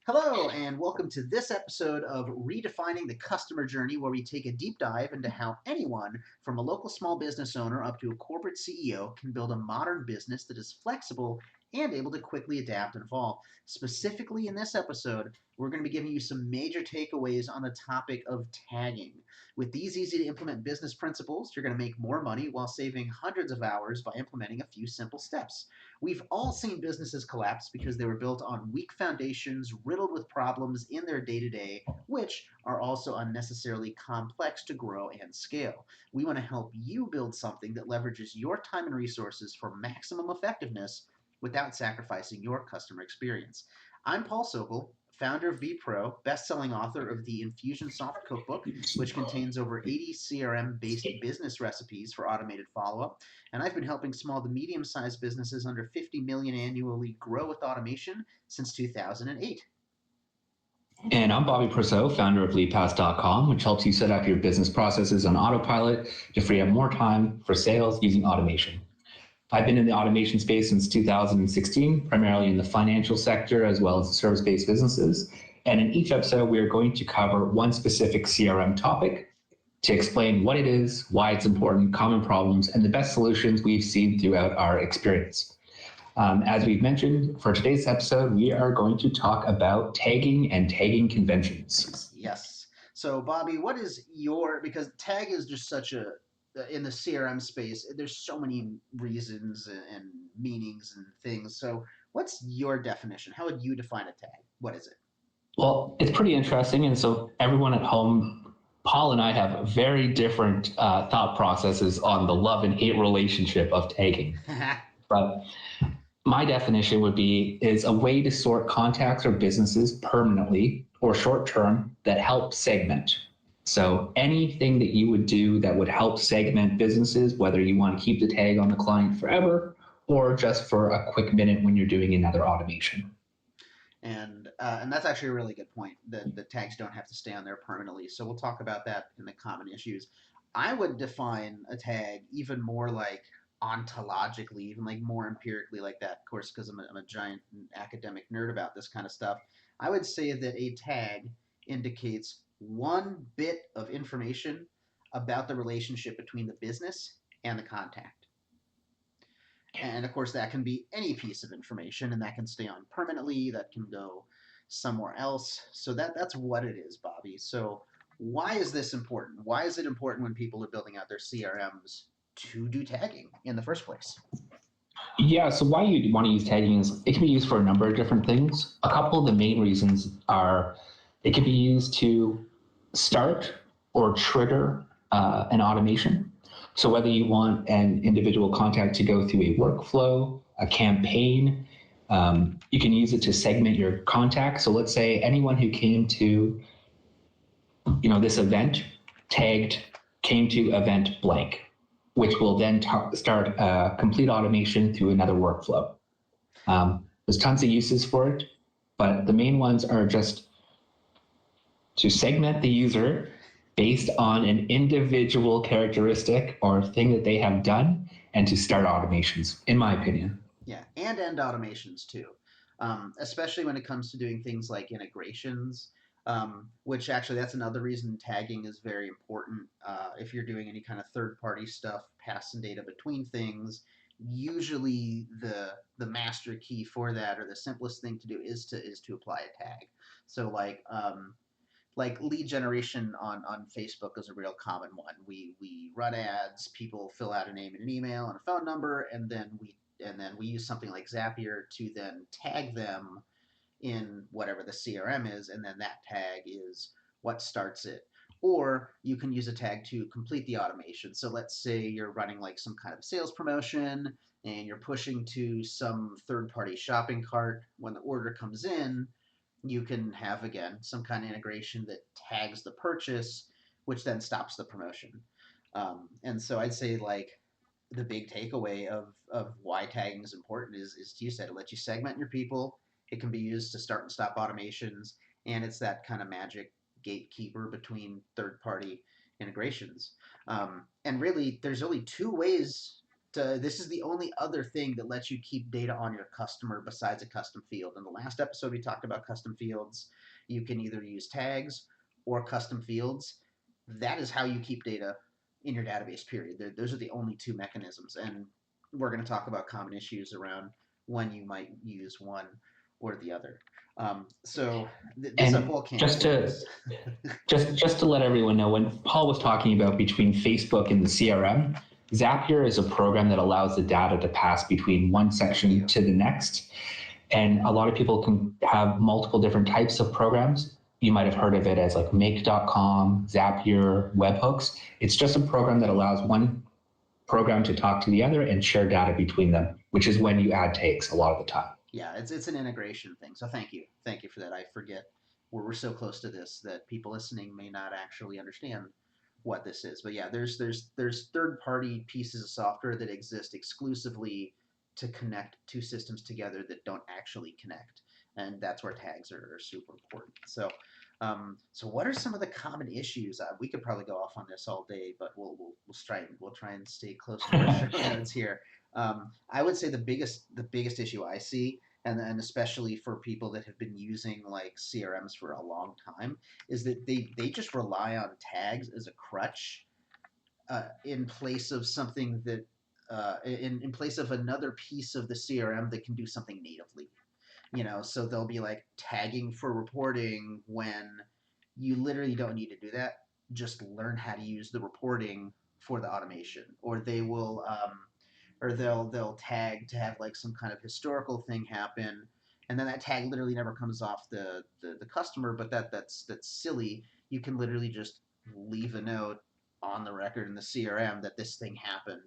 Hello, and welcome to this episode of Redefining the Customer Journey, where we take a deep dive into how anyone, from a local small business owner up to a corporate CEO, can build a modern business that is flexible and able to quickly adapt and evolve. Specifically, in this episode, we're going to be giving you some major takeaways on the topic of tagging. With these easy to implement business principles, you're going to make more money while saving hundreds of hours by implementing a few simple steps. We've all seen businesses collapse because they were built on weak foundations, riddled with problems in their day to day, which are also unnecessarily complex to grow and scale. We want to help you build something that leverages your time and resources for maximum effectiveness without sacrificing your customer experience. I'm Paul Sokol, founder of Pro, best-selling author of the Infusionsoft cookbook, which contains over 80 CRM-based business recipes for automated follow-up. And I've been helping small to medium-sized businesses under 50 million annually grow with automation since 2008. And I'm Bobby Perso, founder of LeadPass.com, which helps you set up your business processes on autopilot to free up more time for sales using automation. I've been in the automation space since 2016, primarily in the financial sector as well as the service-based businesses. And in each episode, we are going to cover one specific CRM topic to explain what it is, why it's important, common problems, and the best solutions we've seen throughout our experience. As we've mentioned, for today's episode, we are going to talk about tagging and tagging conventions. Yes. So, Bobby, what is because tag is just such a in the CRM space, there's so many reasons and meanings and things. So, what's your definition? How would you define a tag? What is it? Well, it's pretty interesting. And so, everyone at home, Paul and I have very different thought processes on the love and hate relationship of tagging. But my definition would be is a way to sort contacts or businesses permanently or short term that help segment. So anything that you would do that would help segment businesses, whether you want to keep the tag on the client forever or just for a quick minute when you're doing another automation. And that's actually a really good point. The tags don't have to stay on there permanently. So we'll talk about that in the common issues. I would define a tag even more like ontologically, even like more empirically like that. Of course, because I'm a giant academic nerd about this kind of stuff. I would say that a tag indicates one bit of information about the relationship between the business and the contact. And of course, that can be any piece of information, and that can stay on permanently. That can go somewhere else. So that's what it is, Bobby. So why is this important? Why is it important when people are building out their CRMs to do tagging in the first place? Yeah, so why you want to use tagging is it can be used for a number of different things. A couple of the main reasons are it can be used to start or trigger an automation. So whether you want an individual contact to go through a workflow, a campaign, you can use it to segment your contacts. So let's say anyone who came to this event tagged came to event blank, which will then start a complete automation through another workflow. There's tons of uses for it, but the main ones are just to segment the user based on an individual characteristic or thing that they have done and to start automations, in my opinion. Yeah, and end automations too, especially when it comes to doing things like integrations, which actually that's another reason tagging is very important. If you're doing any kind of third-party stuff, passing data between things, usually the master key for that or the simplest thing to do is to apply a tag. So like lead generation on Facebook is a real common one. We run ads, people fill out a name and an email and a phone number, and then we use something like Zapier to then tag them in whatever the CRM is, and then that tag is what starts it. Or you can use a tag to complete the automation. So let's say you're running like some kind of sales promotion and you're pushing to some third party shopping cart. When the order comes in, you can have again some kind of integration that tags the purchase, which then stops the promotion. And so I'd say like the big takeaway of why tagging is important is you said it lets you segment your people. It can be used to start and stop automations, and it's that kind of magic gatekeeper between third party integrations. And really, there's only two ways This is the only other thing that lets you keep data on your customer besides a custom field. In the last episode, we talked about custom fields. You can either use tags or custom fields. That is how you keep data in your database, period. Those are the only two mechanisms. And we're going to talk about common issues around when you might use one or the other. This is a And whole can of just to worms. just to let everyone know, when Paul was talking about between Facebook and the CRM, Zapier is a program that allows the data to pass between one Thank section you. to the next. And a lot of people can have multiple different types of programs. You might have heard of it as like make.com, Zapier, webhooks. It's just a program that allows one program to talk to the other and share data between them, which is when you add takes a lot of the time. Yeah, it's an integration thing. So thank you for that. I forget we're so close to this that people listening may not actually understand what this is. But yeah, there's third party pieces of software that exist exclusively to connect two systems together that don't actually connect, and that's where tags are super important. So what are some of the common issues? We could probably go off on this all day, but we'll try and stay close to our show notes here. I would say the biggest issue I see, and especially for people that have been using like CRMs for a long time, is that they just rely on tags as a crutch in place of something that in place of another piece of the CRM that can do something natively. So they'll be like tagging for reporting when you literally don't need to do that. Just learn how to use the reporting for the automation, or they'll tag to have like some kind of historical thing happen, and then that tag literally never comes off the customer. But that's silly. You can literally just leave a note on the record in the CRM that this thing happened,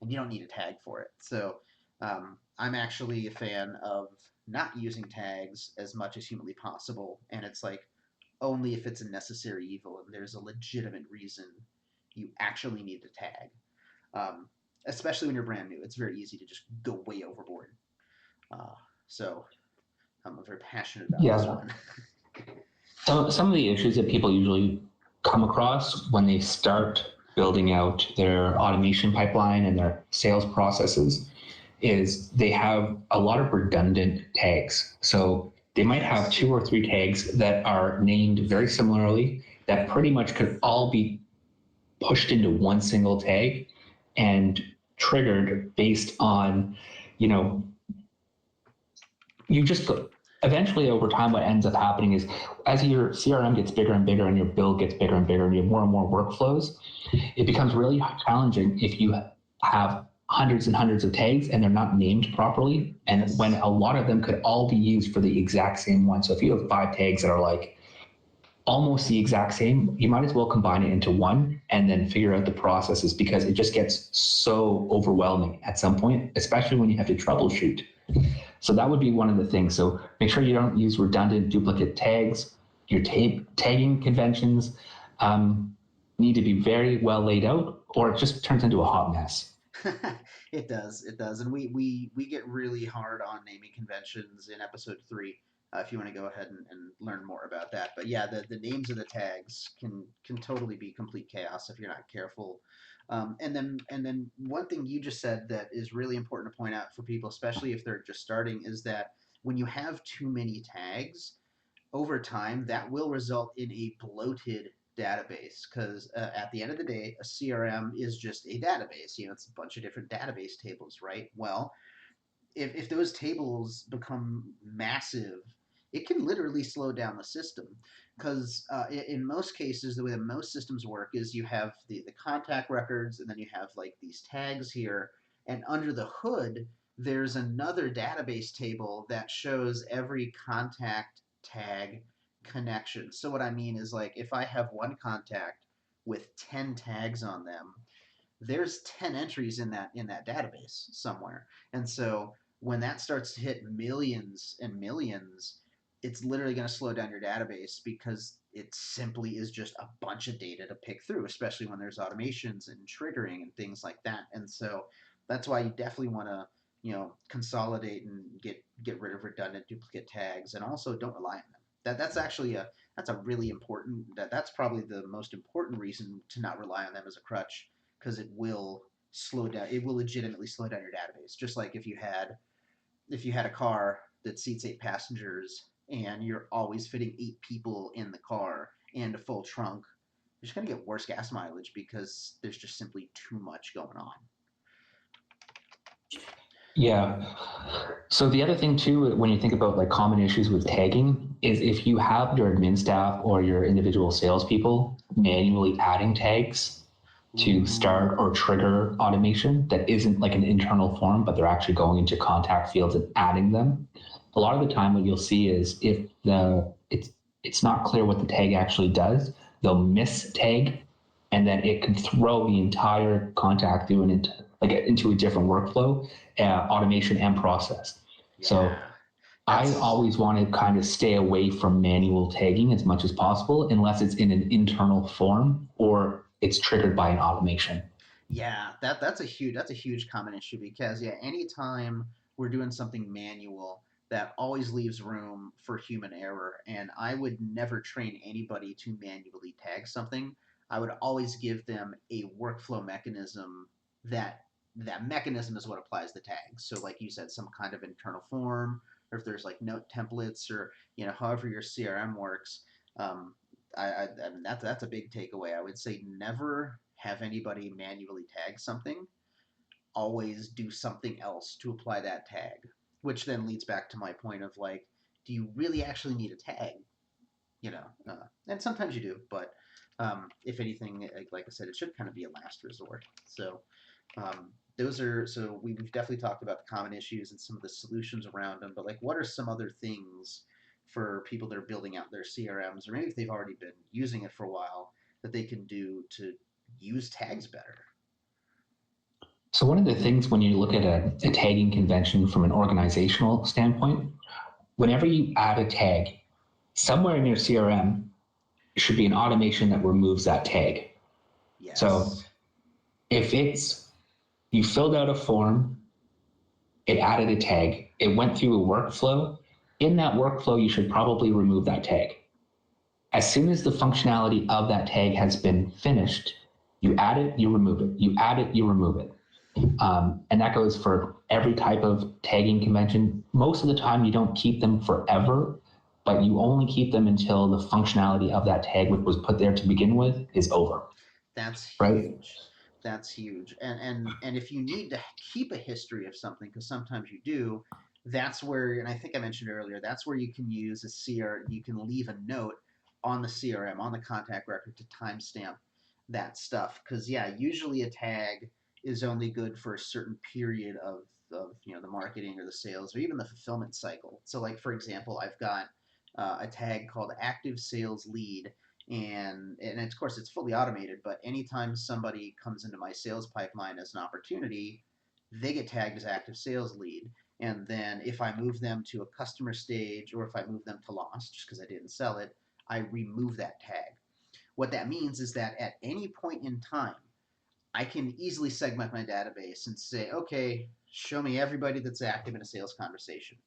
and you don't need a tag for it. So I'm actually a fan of not using tags as much as humanly possible, and it's like only if it's a necessary evil and there's a legitimate reason you actually need to tag. Um, Especially when you're brand new, it's very easy to just go way overboard. Uh, so I'm very passionate about this Yeah. one. So some of the issues that people usually come across when they start building out their automation pipeline and their sales processes is they have a lot of redundant tags. So they might have Yes. two or three tags that are named very similarly that pretty much could all be pushed into one single tag and triggered based on, you know, you just eventually over time what ends up happening is as your CRM gets bigger and bigger and your build gets bigger and bigger and you have more and more workflows, it becomes really challenging if you have hundreds and hundreds of tags and they're not named properly, and when Yes. a lot of them could all be used for the exact same one. So if you have five tags that are like almost the exact same, you might as well combine it into one and then figure out the processes, because it just gets so overwhelming at some point, especially when you have to troubleshoot. So that would be one of the things. So make sure you don't use redundant duplicate tags. Your tagging conventions need to be very well laid out, or it just turns into a hot mess. It does, and we get really hard on naming conventions in episode 3. If you want to go ahead and learn more about that, but yeah, the names of the tags can totally be complete chaos if you're not careful. And then one thing you just said that is really important to point out for people, especially if they're just starting, is that when you have too many tags, over time, that will result in a bloated database because at the end of the day, a CRM is just a database. It's a bunch of different database tables, right? Well, if those tables become massive, it can literally slow down the system because in most cases, the way that most systems work is you have the contact records and then you have like these tags here, and under the hood, there's another database table that shows every contact tag connection. So what I mean is like if I have one contact with 10 tags on them, there's 10 entries in that database somewhere. And so when that starts to hit millions and millions, it's literally going to slow down your database because it simply is just a bunch of data to pick through, especially when there's automations and triggering and things like that. And so that's why you definitely want to consolidate and get rid of redundant duplicate tags, and also don't rely on them. That's a really important, that's probably the most important reason to not rely on them as a crutch, because it will slow down. It will legitimately slow down your database. Just like if you had a car that seats 8 passengers and you're always fitting 8 people in the car and a full trunk, you're just going to get worse gas mileage because there's just simply too much going on. Yeah. So the other thing too, when you think about like common issues with tagging, is if you have your admin staff or your individual salespeople manually adding tags to start Ooh. or trigger automation that isn't like an internal form, but they're actually going into contact fields and adding them. A lot of the time, what you'll see is if it's not clear what the tag actually does, they'll miss tag, and then it can throw the entire contact through into a different workflow, automation and process. So Yeah. I That's always want to kind of stay away from manual tagging as much as possible, unless it's in an internal form or it's triggered by an automation. Yeah, that's a huge common issue because yeah, anytime we're doing something manual, that always leaves room for human error. And I would never train anybody to manually tag something. I would always give them a workflow mechanism that that mechanism is what applies the tags. So like you said, some kind of internal form, or if there's like note templates, or however your CRM works. Um, I mean, that's a big takeaway. I would say never have anybody manually tag something. Always do something else to apply that tag, which then leads back to my point of like, do you really actually need a tag? And sometimes you do, but if anything, like I said, it should kind of be a last resort. So we've definitely talked about the common issues and some of the solutions around them, but like what are some other things for people that are building out their CRMs, or maybe if they've already been using it for a while, that they can do to use tags better? So one of the things when you look at a tagging convention from an organizational standpoint, whenever you add a tag, somewhere in your CRM should be an automation that removes that tag. So Yes. if it's you filled out a form, it added a tag, it went through a workflow, in that workflow, you should probably remove that tag. As soon as the functionality of that tag has been finished, you add it, you remove it. You add it, you remove it. And that goes for every type of tagging convention. Most of the time, you don't keep them forever, but you only keep them until the functionality of that tag, which was put there to begin with, is over, That's right? huge. That's huge. And if you need to keep a history of something, because sometimes you do, that's where, and I think I mentioned earlier, that's where you can use a CR. You can leave a note on the CRM, on the contact record, to timestamp that stuff. Because yeah, usually a tag is only good for a certain period of the marketing or the sales or even the fulfillment cycle. So like for example, I've got a tag called active sales lead, and of course it's fully automated, but anytime somebody comes into my sales pipeline as an opportunity, they get tagged as active sales lead. And then if I move them to a customer stage, or if I move them to lost just because I didn't sell it, I remove that tag. What that means is that at any point in time, I can easily segment my database and say, okay, show me everybody that's active in a sales conversation,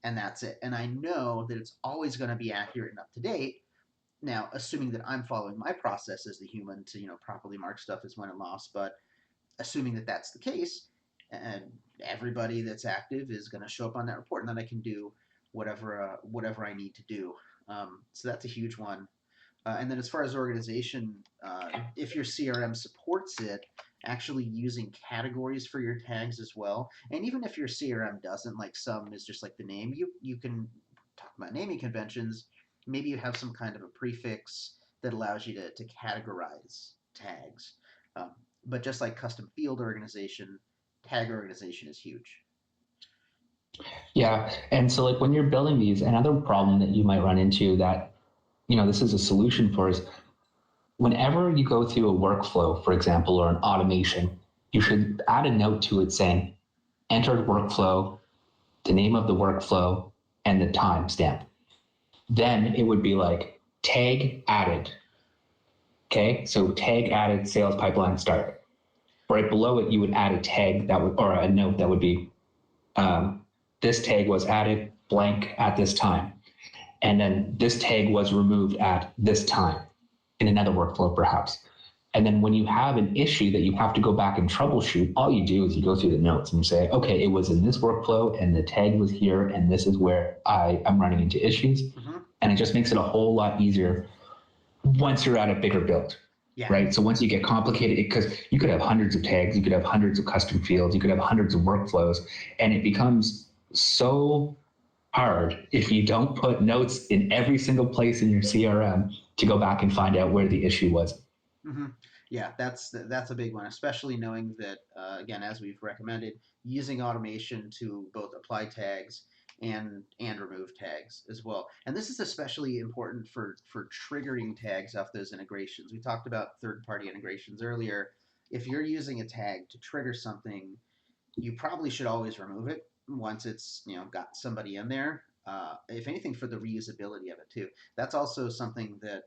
and that's it. And I know that it's always going to be accurate and up to date. Now, assuming that I'm following my process as the human to properly mark stuff as won and lost, but assuming that that's the case, and everybody that's active is going to show up on that report, and then I can do whatever I need to do. So that's a huge one. And then as far as organization, if your CRM supports it, actually using categories for your tags as well. And even if your CRM doesn't, like some is just like the name, you can talk about naming conventions. Maybe you have some kind of a prefix that allows you to categorize tags. Um, but just like custom field organization, tag organization is huge. Yeah. And so like when you're building these, another problem that you might run into that, this is a solution for is whenever you go through a workflow, for example, or an automation, you should add a note to it saying, entered workflow, the name of the workflow, and the timestamp. Then it would be like tag added. Okay. So tag added sales pipeline start. Right below it, you would add a tag or a note that would be, um, this tag was added blank at this time. And then this tag was removed at this time in another workflow, perhaps. And then when you have an issue that you have to go back and troubleshoot, all you do is you go through the notes and you say, okay, it was in this workflow and the tag was here and this is where I'm running into issues. Mm-hmm. And it just makes it a whole lot easier once you're at a bigger build, Yeah. right? So once you get complicated, because you could have hundreds of tags, you could have hundreds of custom fields, you could have hundreds of workflows, and it becomes so hard if you don't put notes in every single place in your CRM to go back and find out where the issue was. Mm-hmm. Yeah, that's a big one, especially knowing that again, as we've recommended, using automation to both apply tags and remove tags as well. And this is especially important for triggering tags off those integrations. We talked about third-party integrations earlier. If you're using a tag to trigger something, you probably should always remove it once it's got somebody in there. If anything, for the reusability of it too. That's also something that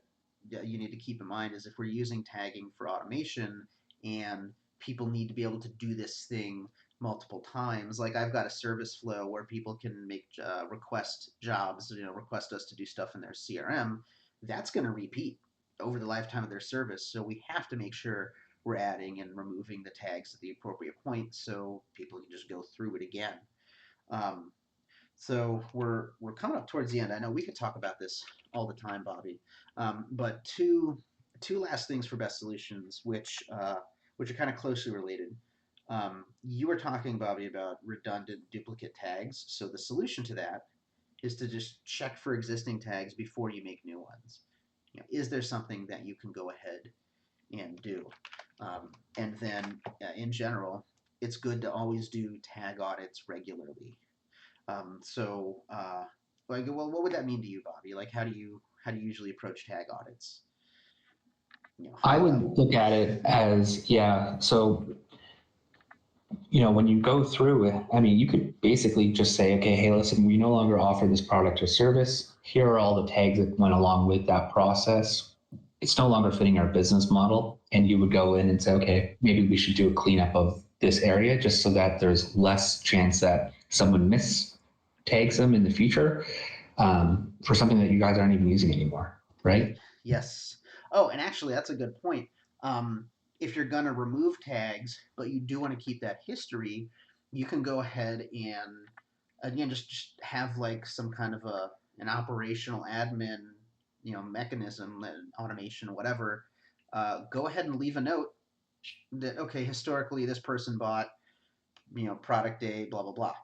you need to keep in mind is if we're using tagging for automation and people need to be able to do this thing multiple times. Like I've got a service flow where people can make request jobs, request us to do stuff in their CRM. That's going to repeat over the lifetime of their service. So we have to make sure we're adding and removing the tags at the appropriate point so people can just go through it again. Um, so we're coming up towards the end. I know we could talk about this all the time, Bobby, but two last things for best solutions, which are kind of closely related. You were talking, Bobby, about redundant duplicate tags. So the solution to that is to just check for existing tags before you make new ones. Is there something that you can go ahead and do? And then, in general, it's good to always do tag audits regularly. Like, well, what would that mean to you, Bobby? Like, how do you usually approach tag audits? I High would level. look at it as, yeah, so when you go through it, I mean, you could basically just say, okay, hey, listen, we no longer offer this product or service. Here are all the tags that went along with that process. It's no longer fitting our business model. And you would go in and say, okay, maybe we should do a cleanup of this area just so that there's less chance that someone mis tags them in the future for something that you guys aren't even using anymore, right? Yes. Oh, and actually, that's a good point. If you're gonna remove tags, but you do want to keep that history, you can go ahead and again just have like some kind of an operational admin, mechanism, automation, whatever. Go ahead and leave a note that okay, historically this person bought product A, blah blah blah,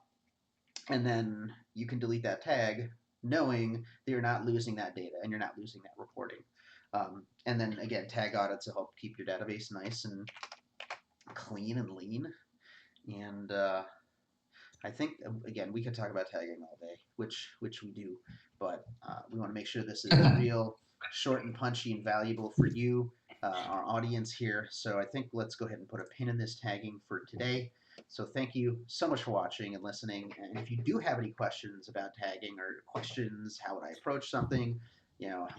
and then you can delete that tag knowing that you're not losing that data and you're not losing that reporting. And then again, tag audits will help keep your database nice and clean and lean. And I think again we could talk about tagging all day, which we do, but we want to make sure this is real, short and punchy and valuable for you, our audience here. So I think let's go ahead and put a pin in this tagging for today. So thank you so much for watching and listening. And if you do have any questions about tagging or questions, how would I approach something?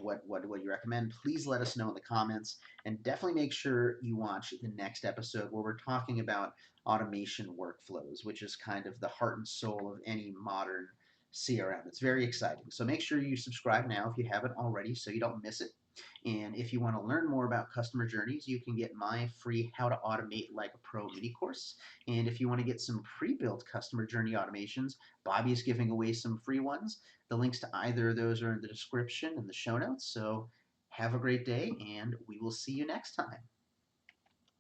What you recommend? Please let us know in the comments, and definitely make sure you watch the next episode where we're talking about automation workflows, which is kind of the heart and soul of any modern CRM. It's very exciting. So make sure you subscribe now if you haven't already so you don't miss it. And if you want to learn more about customer journeys, you can get my free How to Automate Like a Pro mini course. And if you want to get some pre built customer journey automations, Bobby's giving away some free ones. The links to either of those are in the description and the show notes. So have a great day, and we will see you next time.